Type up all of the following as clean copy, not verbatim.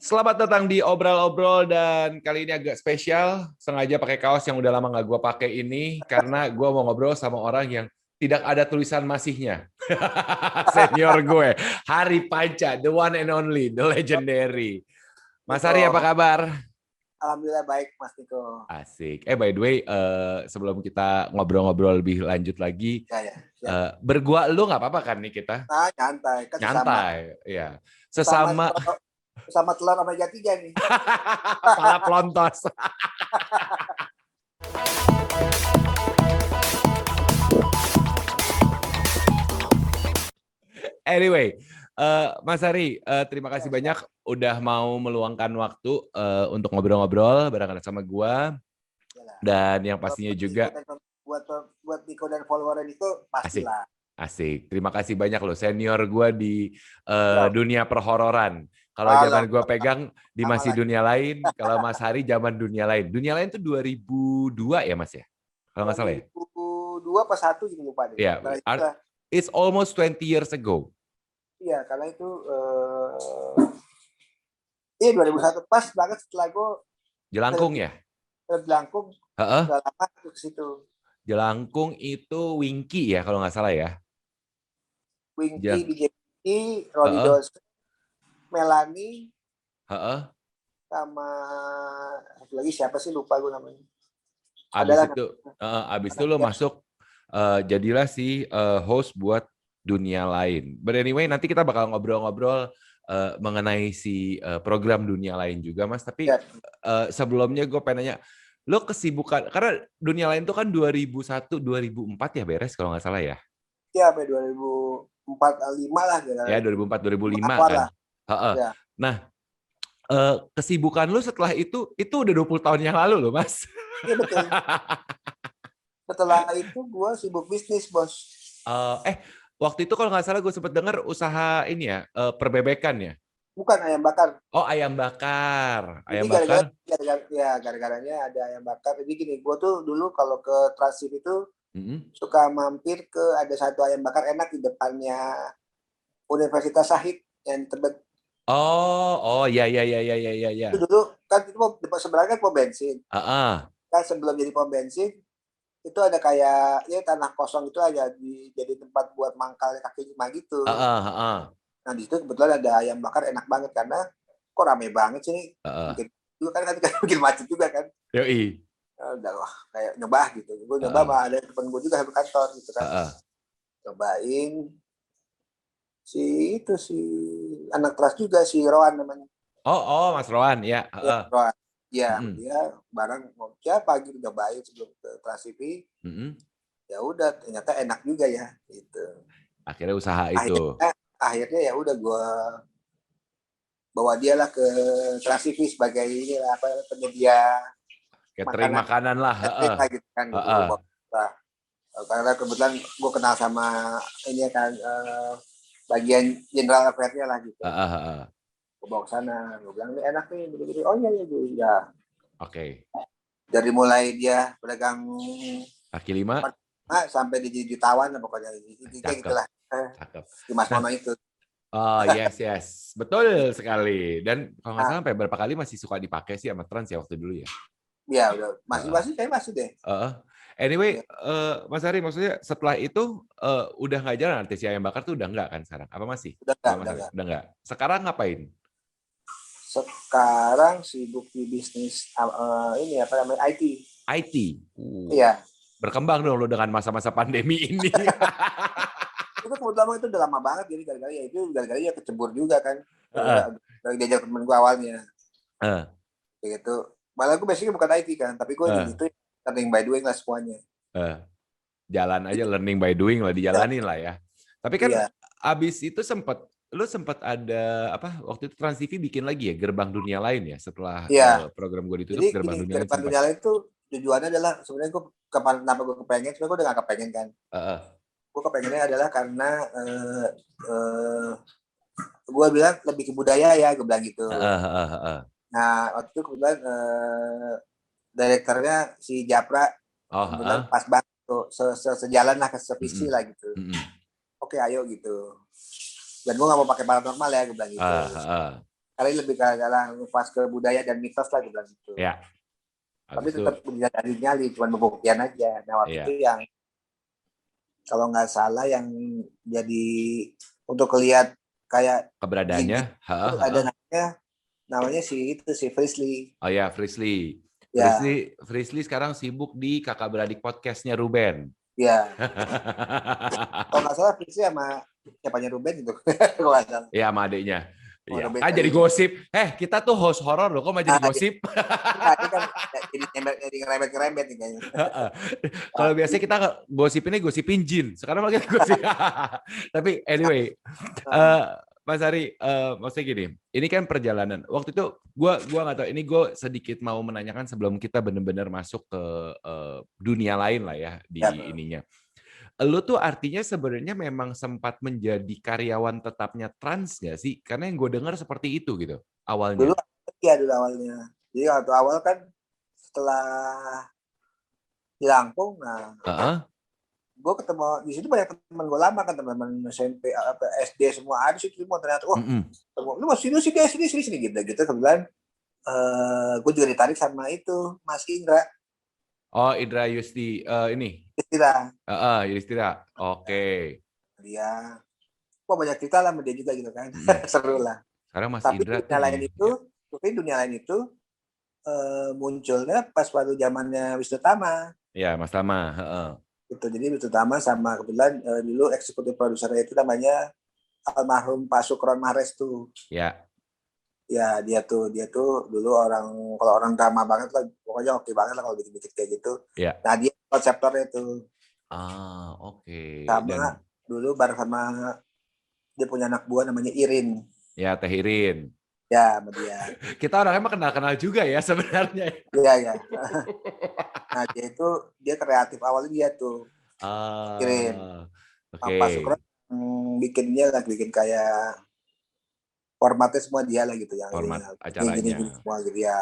Selamat datang di Obrol-Obrol dan kali ini agak spesial. Sengaja pakai kaos yang udah lama nggak gue pakai ini karena gue mau ngobrol sama orang yang tidak ada tulisan masihnya. Senior gue, Hari Panca, the one and only, the legendary. Mas Hari, apa kabar? Alhamdulillah baik, Mas Niko. Asik. By the way, sebelum kita ngobrol-ngobrol lebih lanjut lagi, bergua lu nggak apa-apa kan nih kita? Nah, nyantai, kan Nyantai, ya. Sesama telur Omega 3 nih. Pala pelontos. Anyway, Mas Hari, terima kasih banyak udah mau meluangkan waktu untuk ngobrol-ngobrol bareng sama gua. Dan yang pastinya juga buat Niko dan follower itu pastilah. Asik. Terima kasih banyak loh, senior gua di dunia perhororan. Kalau zaman gue pegang di masih dunia lain, kalau Mas Hari zaman dunia lain. Dunia lain tuh 2002 ya Mas ya? Kalau nggak salah ya? 2002 pas 1 juga lupa deh. Yeah. It's almost 20 years ago. Iya, karena itu 2001 pas banget setelah gue Jelangkung ya? Jelangkung. Udah lama ke situ. Jelangkung itu Winky ya kalau nggak salah ya? Winky, BJP, Rodi Dos, Melani, sama satu lagi siapa sih, lupa gue namanya. Abis itu lo masuk jadilah si host buat dunia lain. But anyway, nanti kita bakal ngobrol-ngobrol mengenai si program dunia lain juga, Mas. Tapi sebelumnya gue pengen nanya, lo kesibukan, karena dunia lain itu kan 2001-2004 ya beres kalau nggak salah ya? Iya, sampai 2004-2005 lah. Ya, 2004-2005 kan. Ya. Nah, kesibukan lu setelah itu udah 20 tahun yang lalu loh, Mas. Iya, betul. Setelah itu gue sibuk bisnis, Bos. Waktu itu kalau nggak salah gue sempat dengar usaha ini ya, perbebekan ya? Bukan, ayam bakar. Oh, ayam bakar. Ayam bakar? Gara-garanya ada ayam bakar. Jadi gini, gue tuh dulu kalau ke Transit itu suka mampir ke ada satu ayam bakar enak di depannya Universitas Syahid yang Tebet. Oh, ya. Itu dulu kan itu sebenarnya pom bensin. Kan sebelum jadi pom bensin itu ada kayak ya tanah kosong itu aja jadi tempat buat mangkal kaki lima gitu. Nah di situ kebetulan ada ayam bakar enak banget karena kok rame banget sih. Mungkin juga kan bikin macet juga kan. Yoi. Udah wah kayak nyoba gitu. Gue nyoba sama ada temen gue juga satu kantor gitu kan. Cobain si anak kelas juga si Rowan namanya. Oh Mas Rowan ya. Rowan. Ya, dia bareng pagi udah baik sebelum ke Trans TV. Ya udah ternyata enak juga ya gitu. Akhirnya usaha itu. Akhirnya ya udah gue bawa dia lah ke Trans TV sebagai inilah penyedia catering makanan lah. Gitu kan, gitu. Karena kebetulan gue kenal sama ini kan bagian general affair-nya lah gitu. Gue bawa ke sana, gue bilang ini enak nih, begini. Oh iya ya. Oke. Dari mulai dia pedagang kaki lima sampai di jutawan lah pokoknya. Kayak gitulah. Di Mas Mono itu. Oh yes, betul sekali. Dan kalau nggak salah sampai berapa kali masih suka dipakai sih sama Trans ya waktu dulu ya? Iya udah masih deh. Anyway, Mas Hari maksudnya setelah itu udah nggak jalan artis ayam bakar tuh udah nggak kan sekarang? Apa masih? Udah nggak. Sekarang ngapain? Sekarang sibuk di bisnis ini apa namanya IT. Iya. Berkembang dong lo dengan masa-masa pandemi ini. Itu kebetulan itu udah lama banget jadi gara-gara ya kecebur juga kan. Dari diajak temen gue awalnya. Gitu. Malah gue basicnya bukan IT kan, tapi gue di itu learning by doing lah semuanya. Jalan aja learning by doing lah, dijalanin lah ya. Tapi kan abis itu lu sempat ada apa waktu itu Trans TV bikin lagi ya Gerbang Dunia Lain ya setelah program gue ditutup. Jadi Gerbang Dunia Lain itu tujuannya adalah sebenarnya gue kenapa gue kepengen, sebenarnya gue udah gak kepengen kan. Gue kepengennya adalah karena gue bilang lebih ke budaya ya, gue bilang gitu. Nah waktu itu kebetulan direkturnya si Japra kebetulan pas banget tuh sejalan lah ke sevisi lah gitu. Oke ayo gitu. Dan gue gak mau pakai paranormal ya, gue bilang gitu. Kali lebih ke ngupas ke budaya dan mitos lah bilang gitu. Ya. Tapi tetap punya nyali, cuma pembuktian aja. Nah waktu itu yang kalau nggak salah yang jadi untuk lihat kayak keberadaannya, ada namanya si Frisley. Oh ya, Frisley. Ya. Frisley sekarang sibuk di Kakak Beradik podcastnya Ruben. Ya. Kalau nggak salah Frisley sama siapanya Ruben gitu. Iya, sama adiknya. Iya. Jadi gosip. Kita tuh host horor loh, kok mau jadi gosip? Ini kan jadi ngerembet-ngerembet nih kayaknya. Kalau biasanya kita gosipin jin. Sekarang lagi gosip. Tapi anyway, Mas Ari, maksudnya gini, ini kan perjalanan. Waktu itu gua nggak tahu, ini gue sedikit mau menanyakan sebelum kita benar-benar masuk ke dunia lain lah ya di ininya. Lu tuh artinya sebenarnya memang sempat menjadi karyawan tetapnya Trans nggak sih? Karena yang gue dengar seperti itu gitu awalnya. Dulu awalnya. Jadi waktu awal kan setelah di Lampung, gue ketemu di situ banyak teman gue lama kan, teman-teman SMP, SD semua ada situ semua ternyata. Lu masih sini gitu. Kemudian gue juga ditarik sama itu Mas Indra. Oh, Indra Yusti ini. Yudhistira. Oke. Dia banyak cerita lah sama dia juga gitu kan. Seru lah. Sekarang Mas Tapi Indra dunia lain itu munculnya pas waktu zamannya Wisnu Tama. Iya, Mas Tama. Gitu. Jadi Wisnu Tama sama kebetulan dulu eksekutif produsernya itu namanya almarhum Pak Sukron Mahrez tuh. Ya. Ya dia tuh dulu kalau orang drama banget lah, pokoknya oke banget lah kalau bikin kayak gitu. Ya. Nah dia konseptornya tuh. Oke. Sama dulu bareng sama dia punya anak buah namanya Irin. Ya, Teh Irin. Ya, sama dia. Kita orangnya kenal-kenal juga ya sebenarnya. Iya. Nah dia kreatif awalnya dia tuh. Irin. Okay. Pak Sukron bikin kayak formatnya semua dia lah gitu, yang format acaranya gini semua gitu ya.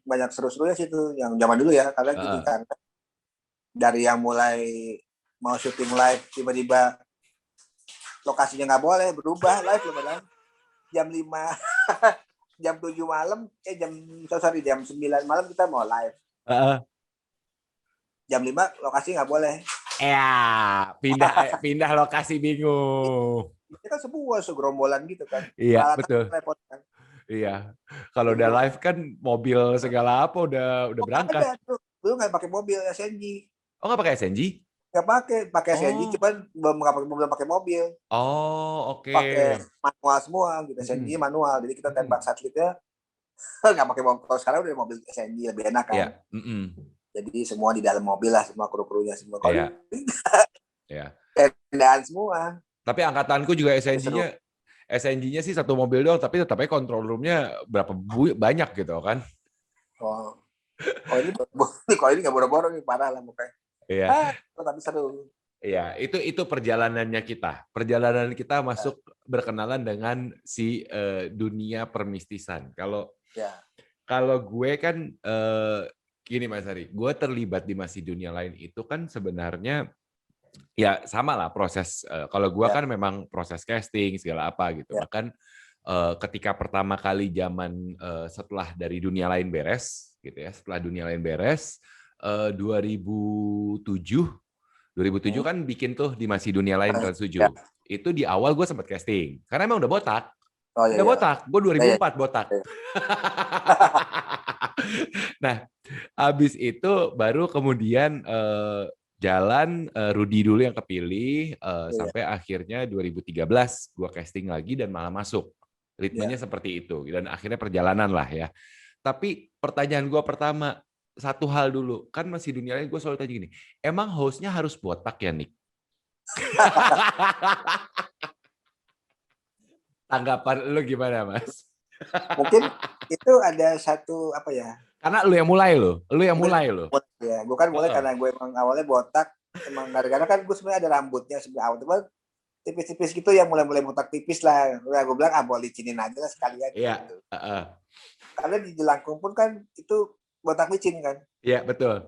Banyak seru-serunya sih tuh yang zaman dulu ya, karena gini kan dari yang mulai mau syuting live tiba-tiba lokasinya nggak boleh berubah live loh, padahal jam 5 jam 7 malam jam 9 malam kita mau live. Jam 5 lokasi nggak boleh. Ya, pindah lokasi bingung. Itu kan segerombolan gitu kan. Iya, betul. Repot, kan? Iya. Kalau udah live kan mobil segala apa udah berangkat. Dulu nggak pakai mobil SNG. Oh, nggak pakai SNG? Nggak pakai SNG, cuman belum pakai mobil. Oh, oke. Pakai manual semua gitu, SNG manual. Jadi kita tembak satelitnya nggak pakai mobil. Kalau sekarang udah mobil SNG lebih enak kan. Iya. Jadi semua di dalam mobil lah, semua kru-krunya semua. Iya. Kendaan semua. Tapi angkatanku juga SNG-nya sih satu mobil doang, tapi tetapnya control room-nya banyak gitu kan. Kalau ini nggak boro-boro nih, parah lah mukanya. Iya. Tapi seru. Iya, itu perjalanannya kita. Perjalanan kita masuk berkenalan dengan si dunia permistisan. Kalau gue kan gini Mas Ari, gue terlibat di masih dunia lain itu kan sebenarnya ya sama lah proses. Kalau gue kan memang proses casting segala apa gitu. Bahkan ketika pertama kali zaman setelah dari dunia lain beres gitu ya, setelah dunia lain beres 2007 kan bikin tuh di masih dunia lain Trans 7. Itu di awal gue sempat casting karena emang udah botak. Botak, gue 2004 botak. Nah, abis itu baru kemudian jalan Rudy dulu yang kepilih sampai akhirnya 2013 gue casting lagi dan malah masuk. Ritmenya seperti itu dan akhirnya perjalanan lah ya. Tapi pertanyaan gue pertama, satu hal dulu, kan masih dunia lain gue selalu tanya gini, emang hostnya harus botak ya Nick? Tanggapan lu gimana Mas? Mungkin itu ada satu apa ya? Karena lu yang mulai lo. Ya, gue kan mulai karena gue emang awalnya botak, emang gara-gara kan gue sebenarnya ada rambutnya sebenarnya awal, cuman tipis-tipis gitu ya, mulai botak tipis lah. Gue bilang boleh licinin aja lah sekalian. Iya. Gitu. Karena di Jelangkung pun kan itu botak licin kan. Iya betul.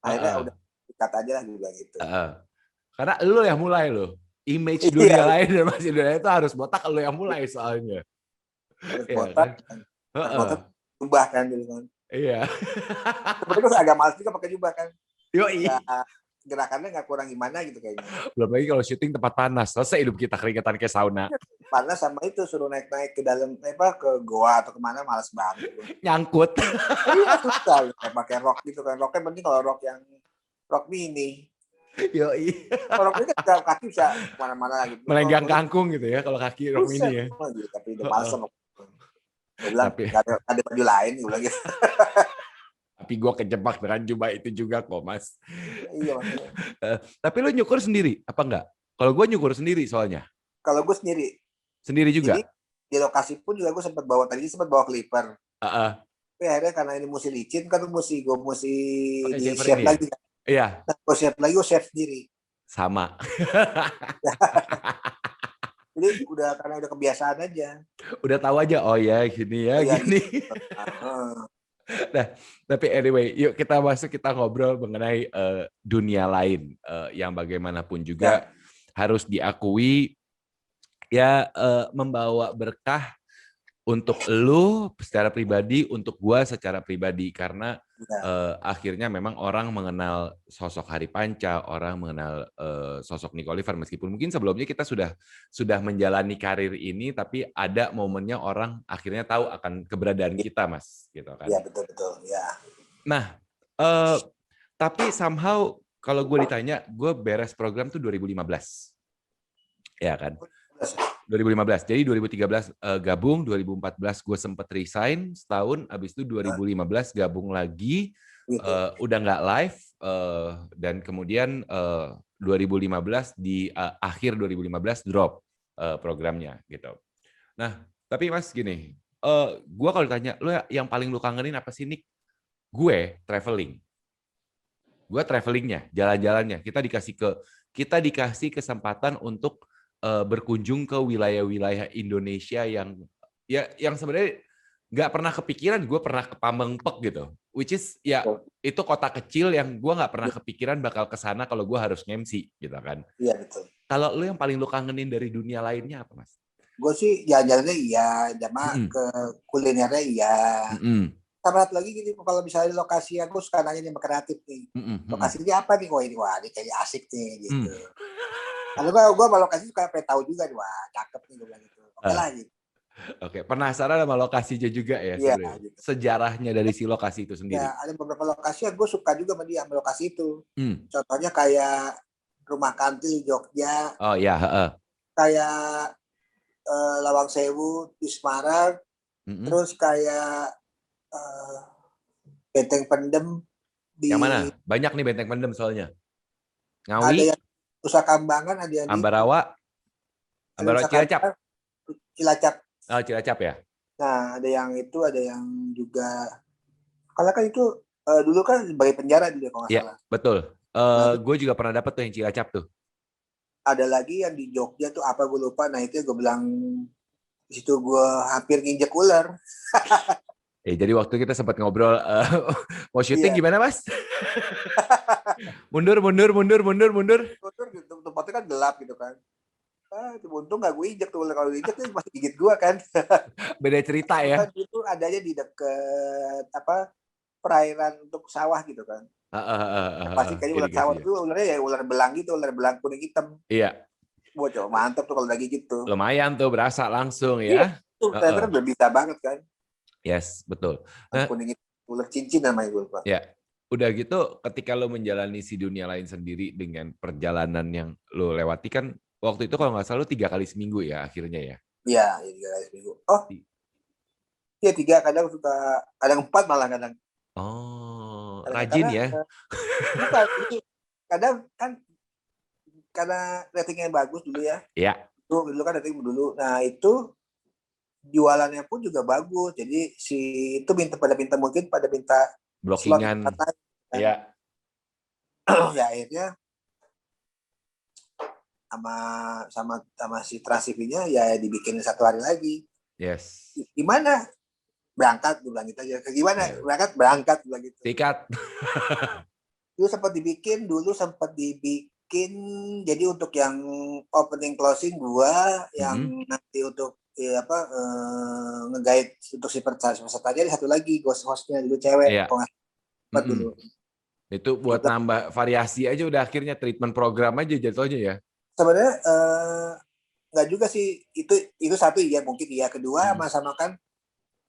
Akhirnya udah dikat aja lah juga gitu. Karena lu yang mulai lo. Image dunia lain dan masih dunia itu harus botak, lu yang mulai soalnya. harus Iya botak, kan? harus Heeh. botak jubah kan dulu kan. Iya. Sebenarnya gue agak males juga pakai jubah kan. Yoi. Gerakannya nggak kurang gimana gitu kayaknya. Belum lagi kalau syuting tempat panas, selesai hidup kita keringetan kayak sauna. Panas sama itu suruh naik-naik ke dalam ke goa atau kemana males banget. Nyangkut. Iya susah kayak pakai rok gitu kan. Roknya penting kalau rok yang rok mini. Yoi. Kalau rok ini kan kaki bisa kemana-mana lagi. Melenggang kangkung gitu ya kalau kaki rok mini ya. Tapi udah males sama. Gue bilang nggak ada baju lain gue bilang gitu. Tapi gue kejebak dengan jubah itu juga kok, Mas. Iya maksudnya. Tapi lu nyukur sendiri apa enggak? Kalau gue nyukur sendiri soalnya. Kalau gue sendiri. Sendiri juga? Jadi di lokasi pun juga gue sempat bawa clipper. Tapi akhirnya karena ini mesti licin kan gue mesti di shave lagi kan. Iya. Nah, gue shave sendiri. Sama. Jadi karena udah kebiasaan aja. Udah tahu aja, oh ya gini ya, gini. Gitu. Nah, tapi anyway, yuk kita ngobrol mengenai dunia lain yang bagaimanapun juga harus diakui ya membawa berkah untuk lu secara pribadi, untuk gua secara pribadi karena akhirnya memang orang mengenal sosok Hari Panca, orang mengenal sosok Nico Oliver meskipun mungkin sebelumnya kita sudah menjalani karir ini tapi ada momennya orang akhirnya tahu akan keberadaan kita, Mas, gitu kan. Iya, betul ya. Nah, tapi somehow kalau gue ditanya, gue beres program tuh 2015. Ya kan? 2015. Jadi 2013 gabung, 2014 gue sempet resign setahun, habis itu 2015 gabung lagi, udah nggak live, dan kemudian 2015 di akhir 2015 drop programnya gitu. Nah, tapi Mas gini, gue kalau ditanya, lo yang paling lu kangenin apa sih, Nick? Gue traveling. Gue travelingnya, jalan-jalannya. Kita dikasih kesempatan untuk berkunjung ke wilayah-wilayah Indonesia yang sebenarnya nggak pernah kepikiran. Gue pernah ke Pamengpek gitu, which is ya itu kota kecil yang gue nggak pernah kepikiran bakal kesana kalau gue harus nge-MC gitu kan. Iya betul. Kalau lu yang paling lu kangenin dari dunia lainnya apa, Mas? Gue sih jalan-jalannya iya, ke kulinernya iya. Sama satu lagi gini, kalau misalnya lokasi aku suka nanya nih kreatif nih, lokasinya apa nih? Wah ini kayaknya asik nih gitu. Kalau gue sama lokasi suka pengen tahu juga nih, wah cakep nih gue bilang gitu. Oke lah gitu. Oke, penasaran sama lokasinya juga ya, gitu. Sejarahnya dari si lokasi itu sendiri. Ya, ada beberapa lokasi yang gue suka juga sama lokasi itu. Contohnya kayak Rumah Kantil Jogja. Oh iya, kayak Lawang Sewu di Semarang. Terus kayak Benteng Pendem di. Yang mana? Banyak nih Benteng Pendem soalnya. Ngawi. Ada yang Nusa Kambangan, ada yang Ambarawa. Cilacap. Oh, Cilacap ya. Nah, ada yang itu, ada yang juga. Kalau kan itu dulu kan sebagai penjara dulu kalau nggak salah. Betul. Gue juga pernah dapat tuh yang Cilacap tuh. Ada lagi yang di Jogja tuh apa gue lupa. Nah itu gue bilang di situ gue hampir nginjek ular. Jadi waktu kita sempat ngobrol mau syuting gimana, Mas? mundur gitu. Tempatnya kan gelap gitu kan. Untung nggak gue injek tuh, kalau injek tuh masih gigit gue kan. Beda cerita ya. Itu adanya di deket perairan untuk sawah gitu kan. Pasti kayaknya ular sawah itu ularnya ya ular belang gitu, ular belang kuning hitam. Iya. Wah coba mantep tuh kalau lagi gitu. Lumayan tuh berasa langsung ya. Tuh ternyata udah bisa banget kan. Yes, betul. Nah, kuning itu ular cincin namanya gue lupa. Ya. Udah gitu ketika lo menjalani si dunia lain sendiri dengan perjalanan yang lo lewati kan waktu itu kalau nggak salah 3 kali seminggu ya akhirnya ya? Iya, 3 kali seminggu. Oh, iya 3, kadang 4 malah kadang. Oh, rajin ya? Bukan, kadang kan karena ratingnya bagus dulu ya. Iya. Dulu kan rating dulu. Nah itu jualannya pun juga bagus. Jadi itu minta blockingan. Iya. Ya akhirnya sama si Trans-TV-nya ya dibikin 1 hari lagi. Yes. Gimana? Berangkat gue bilang gitu aja. Gimana? Berangkat gue bilang gitu. Sikat. Dulu sempat dibikin jadi untuk yang opening closing gua yang nanti untuk nge-guide untuk si pesertanya, ada satu lagi hostnya dulu cewek, Iya. dulu. Itu buat nambah variasi aja udah akhirnya treatment program aja jatuhnya ya. Sebenarnya nggak juga sih, itu satu iya mungkin iya, kedua sama kan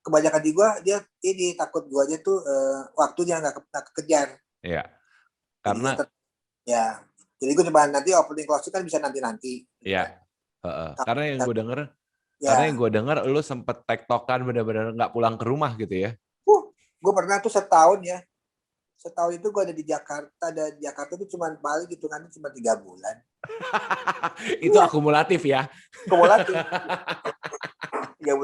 kebanyakan di gua dia ini takut gua aja tuh waktunya nggak kekejar. Iya. Karena jadi gua coba nanti opening closing kan bisa nanti. Iya. Karena yang gue dengar lu sempet tektokan benar-benar nggak pulang ke rumah gitu ya. Gue pernah tuh setahun itu gue ada di Jakarta tuh cuma paling hitungannya cuma 3 bulan. Itu akumulatif ya. Akumulatif. 3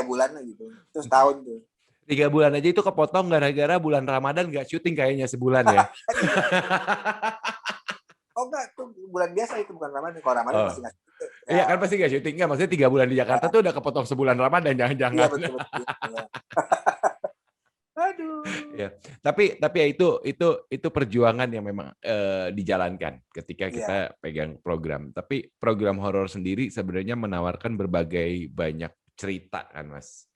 bulan lah gitu. Terus tahun tuh. 3 bulan aja itu kepotong gara-gara bulan Ramadan nggak syuting kayaknya sebulan ya. Oh enggak, itu bulan biasa, itu bukan Ramadan. Kalau Ramadan pasti nggak syuting. Iya kan pasti nggak syuting, nggak maksudnya 3 bulan di Jakarta tuh udah kepotong sebulan Ramadan, jangan-jangan. Iya betul. Aduh. Ya, tapi ya itu perjuangan yang memang dijalankan ketika kita pegang program. Tapi program horor sendiri sebenarnya menawarkan berbagai banyak cerita kan, Mas.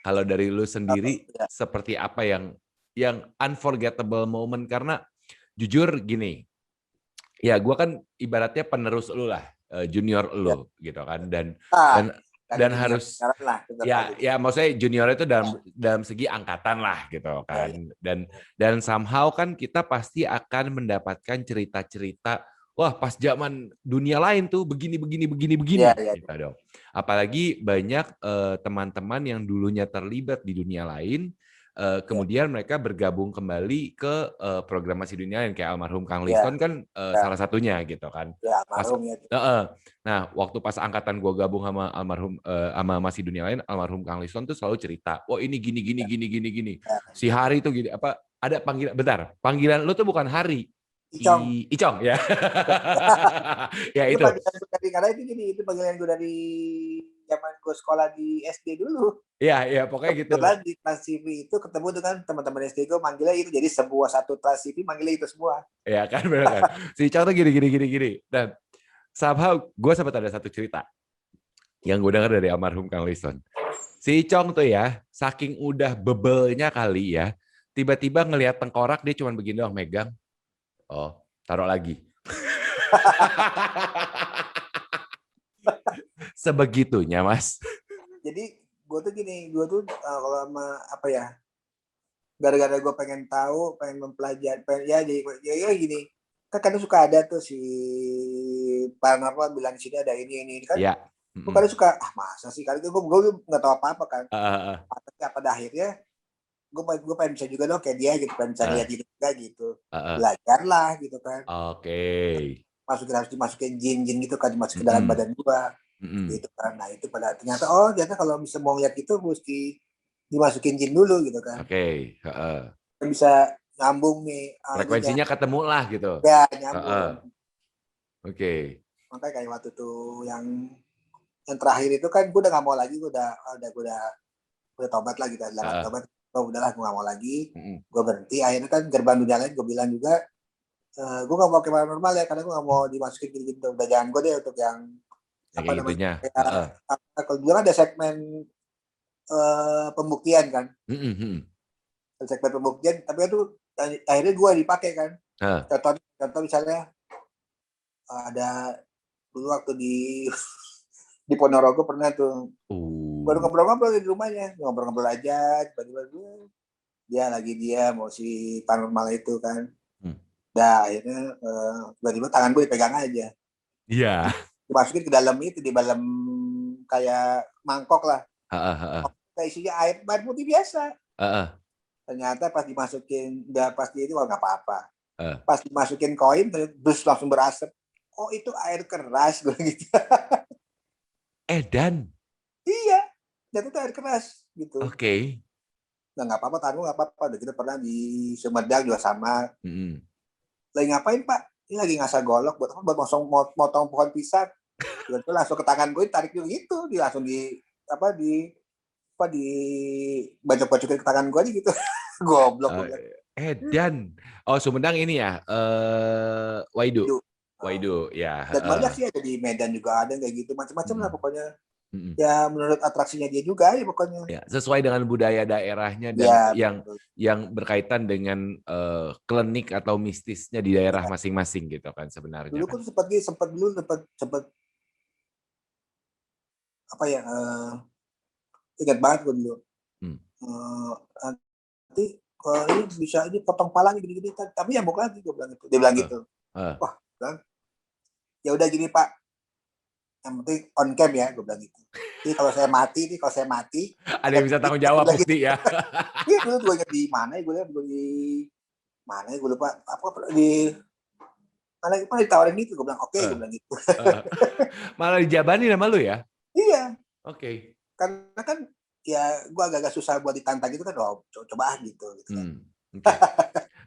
Kalau dari lu sendiri seperti apa yang unforgettable moment, karena jujur gini, ya gue kan ibaratnya penerus lu lah, junior lu gitu kan, dan harus ya maksudnya junior itu dalam segi angkatan lah gitu kan, dan somehow kan kita pasti akan mendapatkan cerita-cerita, wah pas zaman dunia lain tuh begini gitu dong. Apalagi banyak teman-teman yang dulunya terlibat di dunia lain, kemudian mereka bergabung kembali ke program Masih Dunia Lain, kayak almarhum Kang Liston kan salah satunya gitu kan. Nah, waktu pas angkatan gue gabung sama almarhum sama Masih Dunia Lain, almarhum Kang Liston tuh selalu cerita, "Oh, ini gini. Si Hari tuh gini, apa ada panggilan lu tuh bukan Hari. Icong ya." Ya itu. Karena itu panggilan gue dari zaman gue sekolah di SD dulu. Iya, pokoknya gitu. Di Trans TV itu ketemu dengan teman-teman SD gue, manggilnya itu, jadi satu Trans TV manggilnya itu semua. Iya kan, benar kan. Si Icong tuh gini. Dan somehow gue sempat ada satu cerita yang gue dengar dari almarhum Kang Liston. Si Icong tuh ya, saking udah bebelnya kali ya, tiba-tiba ngelihat tengkorak dia cuma begini doang megang. Oh, taruh lagi. Sebegitunya, Mas. Jadi gue tuh kalau sama gara-gara gue pengen tahu, pengen mempelajari, jadi gini, kan kadang suka ada tuh si paranormal bilang di sini ada ini kan. Iya. Gue kadang suka, masa sih, kali itu gue nggak tahu apa-apa kan. Tapi pada akhirnya gue pengen bisa juga dong kayak dia gitu, pengen bisa lihat juga gitu. Belajar lah gitu kan. Oke. Harus dimasukin jin gitu kan, dimasukin dalam badan gue. Gitu kan. Nah itu ternyata kalau bisa mau lihat itu mesti dimasukin jin dulu gitu kan. Oke. Bisa nyambung nih. Frekuensinya ketemu lah gitu. Ya, nyambung. Oke. Makanya kayak waktu tuh yang terakhir itu kan gue udah nggak mau lagi, gue udah tobat lagi, tobat. Udahlah, gue nggak mau lagi. Gue berhenti. Akhirnya kan Gerbang Dunia Lain gue bilang juga, gue nggak mau ke paranormal ya, karena gue nggak mau dimasukin gitu. Udah jangan gue deh untuk yang apa namanya? Kalau dulu kan ada segmen pembuktian kan. Segmen pembuktian, tapi itu akhirnya gue dipakai kan. Contoh misalnya ada dulu waktu di Ponorogo pernah tuh. Baru ngobrol-ngobrol di rumahnya, ngobrol-ngobrol aja, tiba-tiba dia mau si paranormal itu kan. Akhirnya tiba-tiba tangan gue dipegang aja. Iya. Dimasukin ke dalam itu, di dalam kayak mangkok lah. Kayak isinya air putih biasa. Ternyata pas dimasukin, pasti itu nggak apa-apa. Pas dimasukin koin, terus langsung berasap. Oh itu air keras gue gitu. Dan? Iya, itu air keras gitu. Oke. Nah nggak apa-apa, taruh nggak apa-apa. Udah kita pernah di Sumedang juga sama. Lagi ngapain Pak? Ini lagi ngasah golok buat motong pohon pisang. Itu langsung ke tangan gue, tarik juga gitu, langsung di bacok-bacokin ke tangan gue aja gitu. Goblok. Dan Sumedang ini ya, Waidu ya. Dan banyak sih ada di Medan juga ada kayak gitu, macam-macam lah pokoknya. Ya menurut atraksinya dia juga ya pokoknya. Ya, sesuai dengan budaya daerahnya dan ya, yang berkaitan dengan klinik atau mistisnya di daerah masing-masing gitu kan sebenarnya. Dulu kan sempat apa ya? Ingat banget gue dulu. Nanti ini bisa ini potong palanya gini-gini, tapi ya bukan lagi gue bilang itu. Dia bilang gitu. Wah, bilang ya udah gini Pak, yang penting on cam ya, gue bilang gitu. Jadi kalau saya mati ada yang bisa tanggung jawab bukti ya. Iya dulu gue ingat di mana ya, gue lupa apa di mana ditawarin gitu, gue bilang oke, gue bilang gitu. Malah dijabani nama lu ya? Iya. Oke. Karena kan ya gue agak-agak susah buat ditantang gitu kan, coba gitu kan.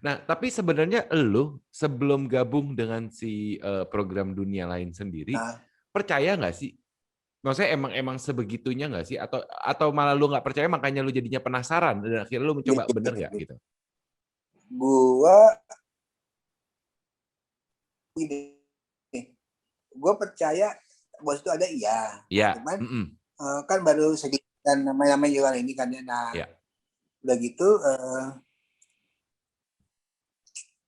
Nah, tapi sebenarnya lu sebelum gabung dengan si program Dunia Lain sendiri, percaya nggak sih? Maksudnya emang sebegitunya nggak sih? Atau malah lu nggak percaya makanya lu jadinya penasaran dan akhirnya lu mencoba bener nggak gitu? Gue percaya bos itu ada iya. Cuman kan baru sedikit dan namanya juga ini kan ya. Nah, udah gitu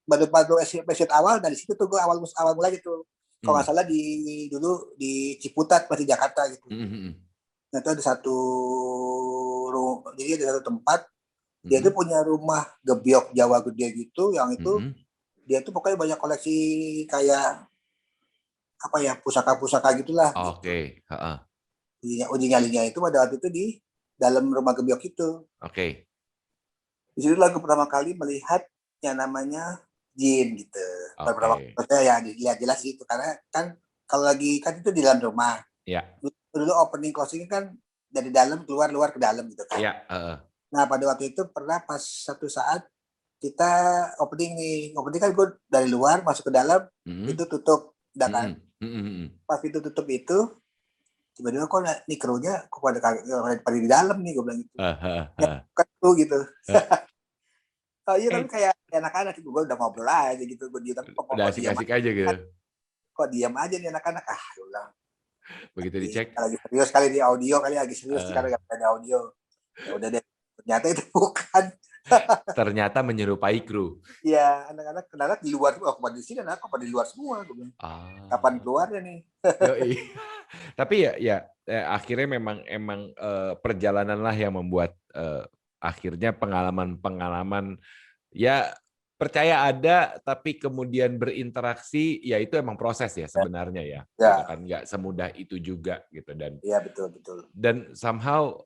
baru episode awal dari situ tuh gue awal mulai gitu. Kalau nggak salah dulu di Ciputat masih Jakarta gitu. Nah itu ada satu tempat dia tuh punya rumah gebyok Jawa gede gitu, yang itu dia tuh pokoknya banyak koleksi kayak apa ya, pusaka-pusaka gitulah. Oke. Uji nyalinya itu pada waktu itu di dalam rumah gebyok itu. Oke. Di situ lagu pertama kali melihat yang namanya jin gitu. Pertama ya dilihat jelas gitu, karena kan kalau lagi kan itu di dalam rumah. Iya. Dulu opening closing kan dari dalam keluar ke dalam gitu kan. Iya. Nah pada waktu itu pernah pas satu saat kita opening kan gue dari luar masuk ke dalam, itu tutup, udah kan. Pas itu tutup itu tiba-tiba kok nih krunya kok pada di dalam nih, gue bilang gitu. Kan tuh gitu. Oh iya, tapi kayak anak-anak itu gue udah ngobrol aja gitu, gue diam, tapi udah asik-asik aja gitu. Kok diam aja nih anak-anak, gue bilang. Begitu dicek. Lagi serius kali di audio kali, lagi serius karena gak ada audio. Ya udah deh, ternyata itu bukan. Ternyata menyerupai kru. Iya, anak-anak di luar tuh, aku pada di sini, anak-anak pada di luar semua, gue bilang. Kapan keluarnya nih? Tapi ya akhirnya emang perjalanan lah yang membuat akhirnya pengalaman ya percaya ada, tapi kemudian berinteraksi, ya itu emang proses ya sebenarnya ya. Gitu kan nggak semudah itu juga gitu. Dan iya betul. Dan somehow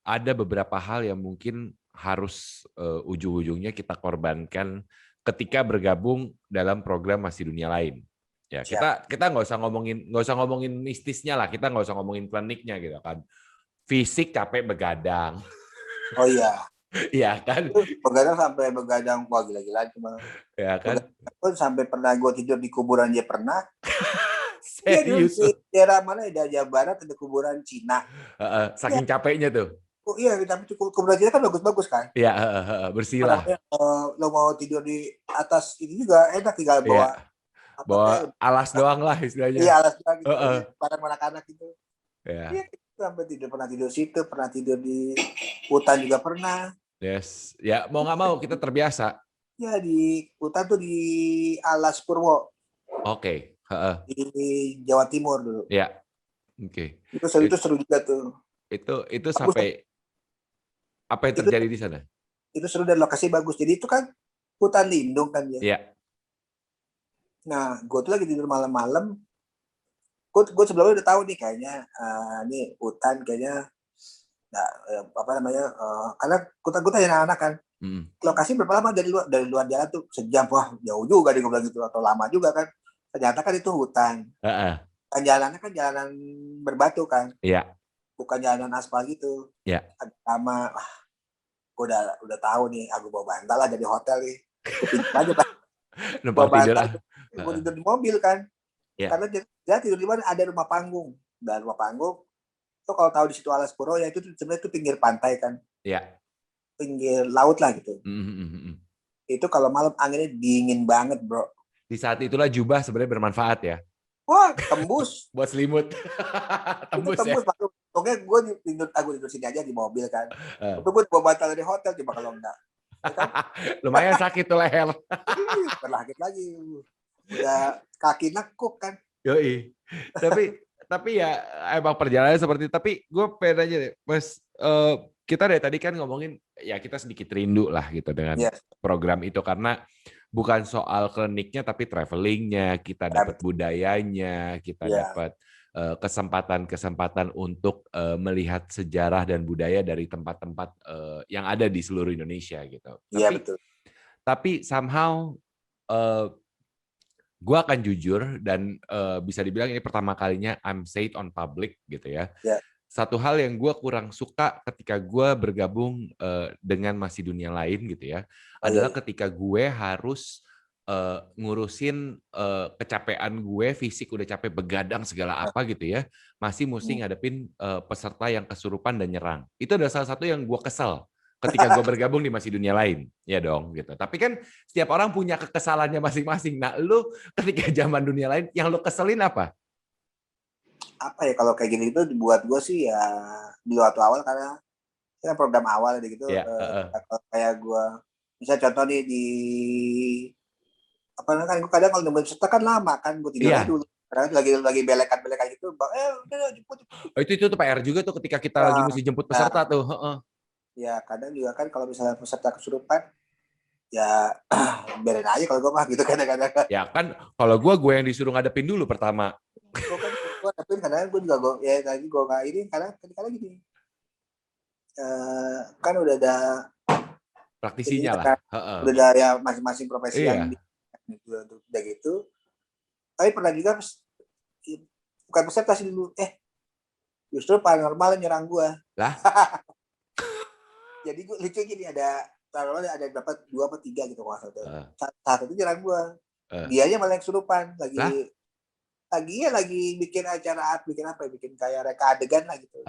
ada beberapa hal yang mungkin harus ujung-ujungnya kita korbankan ketika bergabung dalam program Masih Dunia Lain. Ya, kita nggak usah ngomongin mistisnya lah, kita nggak usah ngomongin kliniknya gitu kan. Fisik capek begadang. Oh iya. Iya kan? Begadang, wah gila-gila cuma. Ya kan? Pun sampai pernah gue tidur di kuburan dia pernah. Serius? Di daerah mana ya, Jawa Barat ada kuburan Cina. Saking capeknya tuh. Oh iya, tapi kuburan Cina kan bagus-bagus kan? Iya, bersih lah. Lo mau tidur di atas ini juga enak, tinggal bawa alas doang lah istilahnya. Iya, alas doang gitu. Barang anak-anak gitu. Iya. Sampai pernah tidur situ, pernah tidur di hutan juga pernah. Yes, ya mau nggak mau kita terbiasa. Ya di hutan tuh di Alas Purwo. Oke. Di Jawa Timur dulu. Ya. Oke. Itu seru juga tuh. Itu sampai apa yang terjadi di sana? Itu seru dan lokasi bagus. Jadi itu kan hutan lindung kan ya. Iya. Nah, gue tuh lagi tidur malam-malam. Gue sebelumnya udah tahu nih kayaknya ini hutan kayaknya karena gue tanya anak-anak kan. Lokasi berapa lama dari luar jalan tuh? Sejam. Wah, jauh juga nih gue bilang gitu, atau lama juga kan. Ternyata kan itu hutan. Kan jalannya kan jalanan berbatu kan. Iya. Bukan jalanan aspal gitu. Iya. Sama gue udah tahu nih, aku bawa bantal lah dari hotel nih. Aja kan. Bawa bantal. Gue tidur di mobil kan. Karena dia tidur di mana ada rumah panggung. Dan rumah panggung tuh kalau tahu di situ Alas Purwo ya, itu sebenarnya itu pinggir pantai kan. Iya. Pinggir laut lah gitu. Itu kalau malam anginnya dingin banget, bro. Di saat itulah jubah sebenarnya bermanfaat ya. Wah, tembus. Buat selimut. Itu Tembus ya. tembus. Pokoknya gue tidur sini aja di mobil kan. Tapi gue bawa bantal dari hotel coba kalau enggak. Ya kan? Lumayan sakit tuh leher. Berlakit lagi. Udah kaki nekuk kan. Yoi. Tapi ya emang perjalanannya seperti itu. Tapi gue pengen aja deh, Mas, kita dari tadi kan ngomongin ya kita sedikit rindu lah gitu dengan program itu karena bukan soal kliniknya tapi travelingnya, kita dapat budayanya, kita dapat kesempatan-kesempatan untuk melihat sejarah dan budaya dari tempat-tempat yang ada di seluruh Indonesia gitu. Iya betul. Tapi somehow gue akan jujur dan bisa dibilang ini pertama kalinya I'm say it on public gitu ya. Satu hal yang gue kurang suka ketika gue bergabung dengan Masih Dunia Lain gitu ya, adalah ketika gue harus ngurusin kecapean gue, fisik udah capek begadang segala apa gitu ya, masih mesti ngadepin peserta yang kesurupan dan nyerang. Itu adalah salah satu yang gue kesel ketika gue bergabung di Masih Dunia Lain, ya dong gitu. Tapi kan setiap orang punya kekesalannya masing-masing. Nah, lu ketika zaman Dunia Lain, yang lu keselin apa? Apa ya kalau kayak gini itu buat gue sih ya di waktu awal karena kan program awal gitu. Kayak gue, misalnya contoh nih di apa kan gue kadang kalau nungguin peserta kan lama kan gue tidurnya dulu. Karena lagi belekan gitu, udah jemput. Itu tuh PR juga tuh ketika kita lagi mesti jemput peserta tuh. Ya kadang juga kan kalau misalnya peserta kesurupan ya biarin aja kalau gue mah gitu kadang-kadang. Ya kan kalau gue yang disuruh ngadepin dulu pertama. Gue ngadepin kadang gue juga ya lagi gue nggak ini karena gini kan udah ada praktisinya lah. Udah ada ya masing-masing profesi yang udah gitu. Tapi pernah juga bukan peserta sih dulu justru paranormal nyerang gue. Lah. Jadi gue lucu gini ada berapa 2 atau 3 gitu kalau satu itu nyerang gue. Dianya malah yang kesurupan lagi bikin acara bikin kayak reka adegan lah gitu.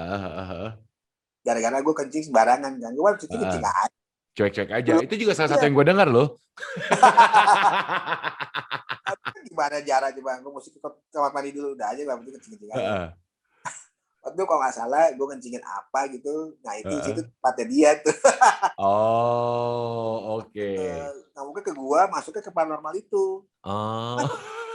Gara-gara gue kencing sembarangan kan. Gue waktu itu kencing aja. Cuek-cuek aja. Itu juga salah satu yang gue dengar loh. Gimana cara coba gue mesti ke kamar mandi dulu udah aja gue kencing aja. Waktu kalau nggak salah gue kencingin apa gitu, nah itu situ tempatnya dia tuh. Oh, oke. Nah mungkin ke gue masuknya ke paranormal itu.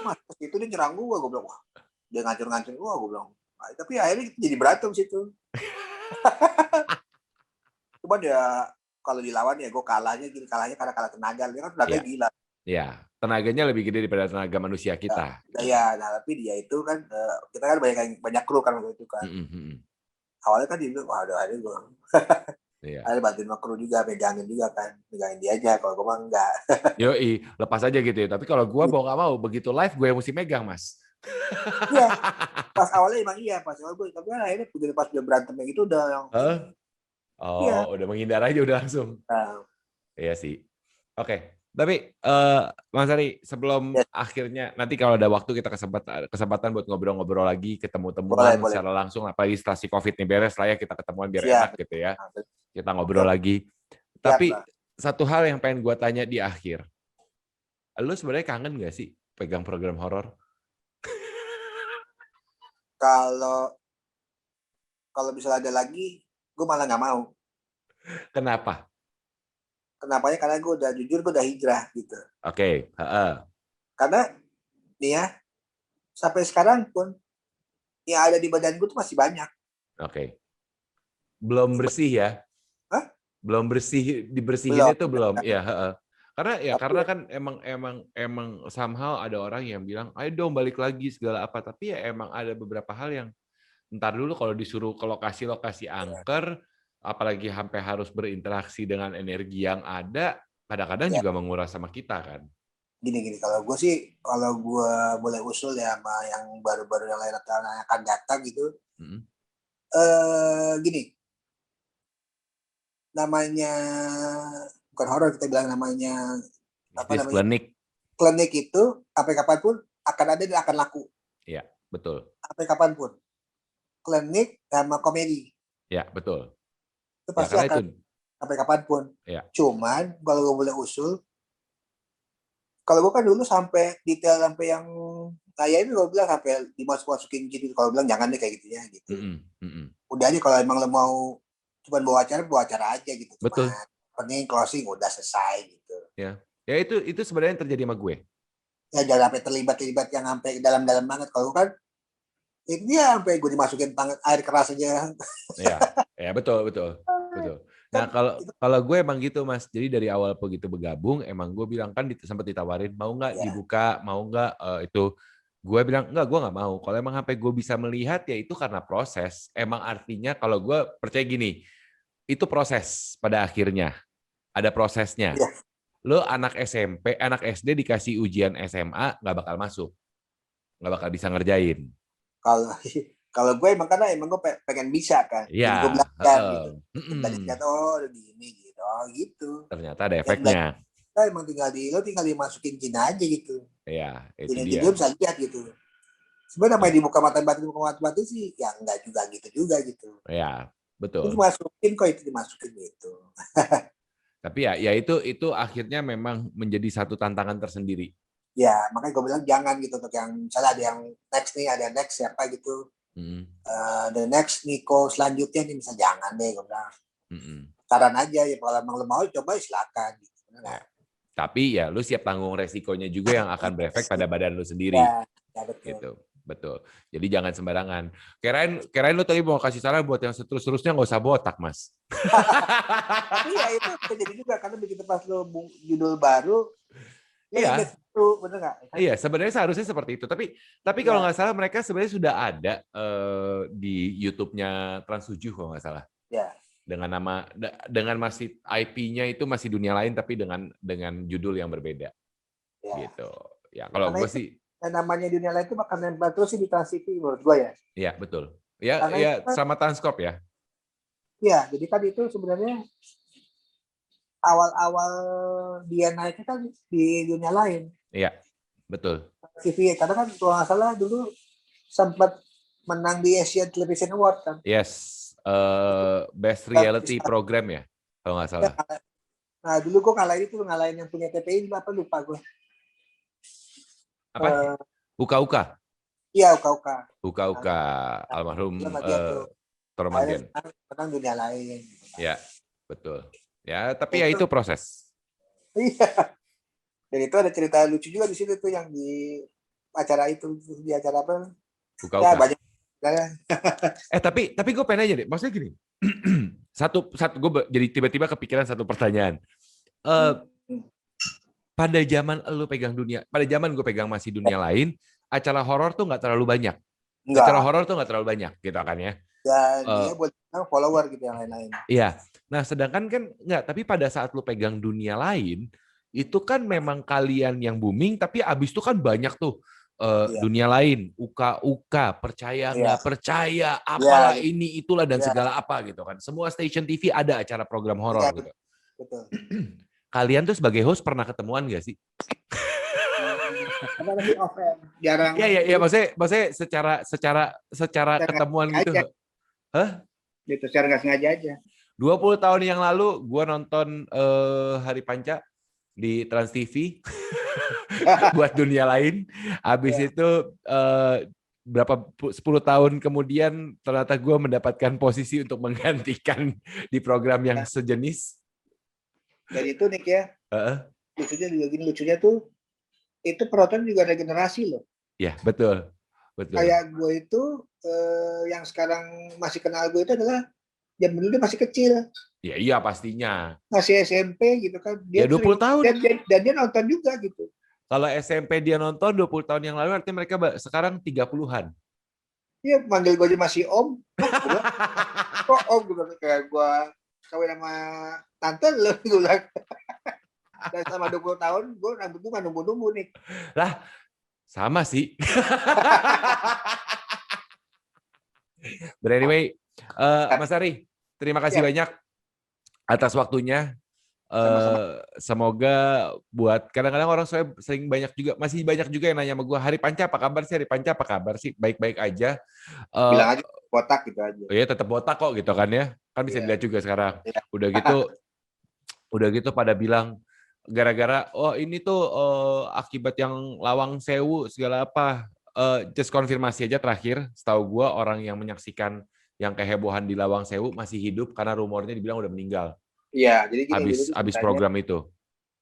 Mas itu dia nyerang gue bilang wah dia ngancur gue bilang. Nah, tapi akhirnya jadi berantem situ. Cuman ya kalau dilawan ya gue kalahnya karena kalah tenaga, dia kan tenaganya gila. Ya, tenaganya lebih gede daripada tenaga manusia kita. Ya, nah tapi dia itu kan kita kan banyak kru kan waktu itu kan. Awalnya kan dia bilang, wah ada gue. Ada bantuin sama kru juga, megangin dia aja. Kalau gue mah enggak. Yoi, lepas aja gitu ya. Tapi kalau gue mau nggak mau, begitu live gue yang mesti megang, Mas. Iya, pas awalnya emang iya, pas awal gue. Tapi kan akhirnya pas udah berantemnya gitu udah yang. Udah menghindar aja udah langsung. Iya sih. Oke. Tapi Mas Ari, sebelum akhirnya nanti kalau ada waktu kita kesempatan buat ngobrol-ngobrol lagi, ketemuan secara langsung, apalagi setelah si COVID nih beres lah ya, kita ketemuan biar enak gitu ya. Kita ngobrol lagi. Tapi satu hal yang pengen gue tanya di akhir. Lu sebenarnya kangen nggak sih pegang program horor? Kalau bisa ada lagi, gue malah nggak mau. Kenapa? Kenapanya? Karena gue udah hijrah gitu. Oke. Karena nih ya, sampai sekarang pun yang ada di badan gue tuh masih banyak. Oke. Belum bersih ya? Hah? Belum bersih, dibersihin itu belum. Ya. Karena kan emang somehow ada orang yang bilang, ayo dong balik lagi segala apa. Tapi ya emang ada beberapa hal yang ntar dulu kalau disuruh ke lokasi-lokasi angker, apalagi sampai harus berinteraksi dengan energi yang ada, kadang-kadang juga menguras sama kita kan. Gini, kalau gue boleh usul ya sama yang baru-baru yang lain akan datang gitu, gini, namanya bukan horor kita bilang namanya apa namanya? Klinik itu sampai kapanpun akan ada dan akan laku. Iya, betul. Sampai kapanpun. Klinik sama komedi. Ya, betul. Itu pasti akan sampai kapanpun. Ya. Cuman kalau gue boleh usul, kalau gue kan dulu sampai detail sampai yang kayak ini gue bilang sampai dimasukin gitu, kalau bilang jangan deh kayak gitu ya gitu. Udah aja kalau emang lo mau cuma bawa acara aja gitu. Betul. Penting closing udah selesai gitu. Ya itu sebenarnya yang terjadi sama gue. Ya jangan sampai terlibat yang sampai dalam-dalam banget. Kalau kan ini ya sampai gue dimasukin air keras aja. Ya betul. Nah kalau gue emang gitu Mas. Jadi dari awal begitu bergabung, emang gue bilang kan sempat ditawarin mau nggak dibuka, mau nggak itu. Gue bilang enggak, gue nggak mau. Kalau emang sampai gue bisa melihat ya itu karena proses. Emang artinya kalau gue percaya gini, itu proses pada akhirnya. Ada prosesnya. Ya. Lo anak SMP, anak SD dikasih ujian SMA nggak bakal masuk, nggak bakal bisa ngerjain. Kalau gue emang karena emang gue pengen bisa kan, jadi gue belajar gitu. Belajar gini gitu. Ternyata ada efeknya. Kita emang tinggal dimasukin jin aja gitu. Iya, itu dia. Dia bisa lihat gitu. Sebenarnya namanya dibuka mata batin sih, ya enggak juga gitu. Iya, betul. Itu dimasukin gitu. Tapi ya itu akhirnya memang menjadi satu tantangan tersendiri. Ya, makanya gue bilang jangan gitu untuk yang misalnya ada yang next siapa gitu. The next Nico selanjutnya nih bisa jangan deh gue bilang. Saran aja ya kalau emang lo mau coba silakan gitu. Ya. Tapi ya lu siap tanggung resikonya juga yang akan berefek pada badan lu sendiri. Ya betul. Gitu. Betul. Jadi jangan sembarangan. Kirain lu tadi mau kasih saran buat yang terus-terusnya nggak usah botak, Mas. Tapi ya itu terjadi juga karena begitu pas lu judul baru. Iya. Bener nggak? Iya, sebenarnya seharusnya seperti itu. Tapi kalau nggak salah mereka sebenarnya sudah ada di YouTube-nya Trans7 kalau nggak salah. Ya. Dengan masih IP-nya itu masih dunia lain tapi dengan judul yang berbeda. Ya. Gitu. Ya, kalau gue sih namanya dunia lain itu bakal nempel terus sih di Trans TV menurut gue ya. Iya, betul. Ya sama Transkop ya. Iya, jadi kan itu sebenarnya awal-awal dia naiknya kan di dunia lain. Iya, betul. TV karena kan kalau nggak salah dulu sempat menang di Asian Television Award kan. Yes, Best Reality Program ya, kalau nggak salah. Nah dulu gue ngalahin yang punya TPI apa lupa gue. Apa? Uka-uka. Iya, Uka-uka. Uka-uka, almarhum Tormagen. Menang dunia lain. Ya, betul. Ya, tapi ya itu proses. Iya. Dan itu ada cerita lucu juga di situ tuh yang di acara itu, di acara apa? Uka-uka. Ya, banyak. Tapi gue pengen aja deh. Maksudnya gini. satu gue jadi tiba-tiba kepikiran satu pertanyaan. Pada zaman lu pegang dunia, pada zaman gue pegang masih dunia lain, acara horor tuh nggak terlalu banyak. Acara horor tuh nggak terlalu banyak, gitu kan ya. Dan dia buat follower gitu yang lain-lain. Iya. Nah, sedangkan kan nggak. Tapi pada saat lu pegang dunia lain, itu kan memang kalian yang booming, tapi abis itu kan banyak tuh dunia lain, uka-uka, percaya nggak percaya, apalah ini itulah dan segala apa gitu kan. Semua stasiun TV ada acara program horor gitu. Betul. Kalian tuh sebagai host pernah ketemuan nggak sih? Jarang. Iya, maksudnya secara ketemuan gitu. Hah? Gitu, secara nggak sengaja aja. 20 tahun yang lalu, gue nonton Hari Panca di Trans TV buat dunia lain. Habis itu berapa 10 tahun kemudian ternyata gue mendapatkan posisi untuk menggantikan di program yang sejenis. Dan itu Nick ya. Lucunya juga gini, lucunya tuh itu penonton juga ada generasi loh. Iya, betul. Kayak gue itu yang sekarang masih kenal gue itu adalah yang dulu dia masih kecil. Ya iya pastinya. Masih SMP gitu kan. Dia 20 tahun. Dan dia nonton juga gitu. Kalau SMP dia nonton 20 tahun yang lalu artinya mereka sekarang 30-an. Iya, manggil gue aja masih Om. Kok Om gitu kayak gue kawin sama tante lo gue bilang. Dan selama 20 tahun gue rambut gue nggak numbu-numbu nih. Lah, sama sih. But anyway, Mas Ari, terima kasih banyak atas waktunya. Semoga buat kadang-kadang orang sering masih banyak juga yang nanya sama gue, Hari Panca apa kabar sih? Hari Panca apa kabar sih? Baik-baik aja. Bilang aja botak gitu aja. Iya, tetap botak kok gitu kan ya. Kan bisa dilihat juga sekarang. Udah gitu pada bilang gara-gara ini tuh akibat yang Lawang Sewu segala apa. Just konfirmasi aja terakhir, setahu gue orang yang menyaksikan yang kehebohan di Lawang Sewu masih hidup karena rumornya dibilang udah meninggal. Iya, jadi gini habis program itu.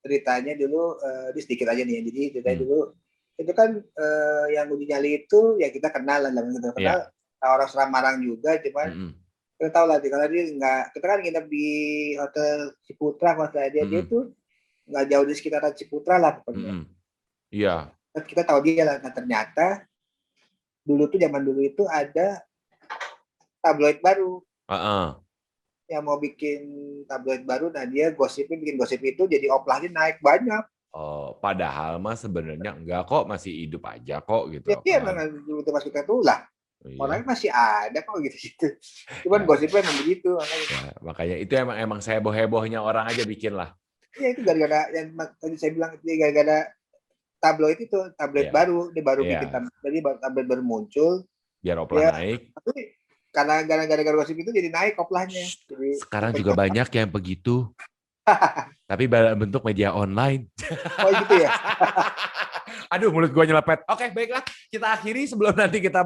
Ceritanya dulu, ini sedikit aja nih ya. Jadi ceritanya dulu itu kan yang Uji Nyali itu ya kita kenal lah, kita kenal orang Semarang juga, cuman kita tahu lah kalau dia nggak, kita kan nginep di hotel Ciputra, maksudnya dia tuh nggak jauh di sekitaran Ciputra lah pokoknya. Iya. Kita tahu dia lah. Nah ternyata dulu tuh zaman dulu itu ada tabloid baru. Yang mau bikin tabloid baru, nah dia bikin gosip itu jadi oplahnya naik banyak. Padahal mah sebenarnya enggak kok, masih hidup aja kok gitu. Iya, memang dulu itu pas kita tuh lah. Orangnya masih ada kok gitu. Cuman gosipnya memang begitu makanya itu emang saya hebohnya orang aja bikin lah. Iya, itu gara-gara yang tadi saya bilang itu gara-gara tabloid itu, tabloid baru, dia baru bikin tabloid baru muncul. Biar oplah naik. Tapi karena gara-gara gosip itu jadi naik oplahnya. Sekarang juga banyak yang begitu. Tapi bentuk media online. Oh gitu ya? Aduh, mulut gue nyelepet. Oke, baiklah. Kita akhiri sebelum nanti kita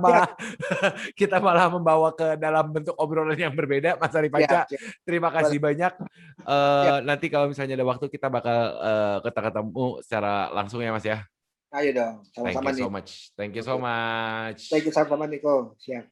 malah membawa ke dalam bentuk obrolan yang berbeda. Mas Ari Panca, terima kasih banyak. Nanti kalau misalnya ada waktu, kita bakal ketemu secara langsung ya, Mas ya. Ayo dong, sama-sama nih. Thank you so much. Thank you sama-sama, Niko. Siap.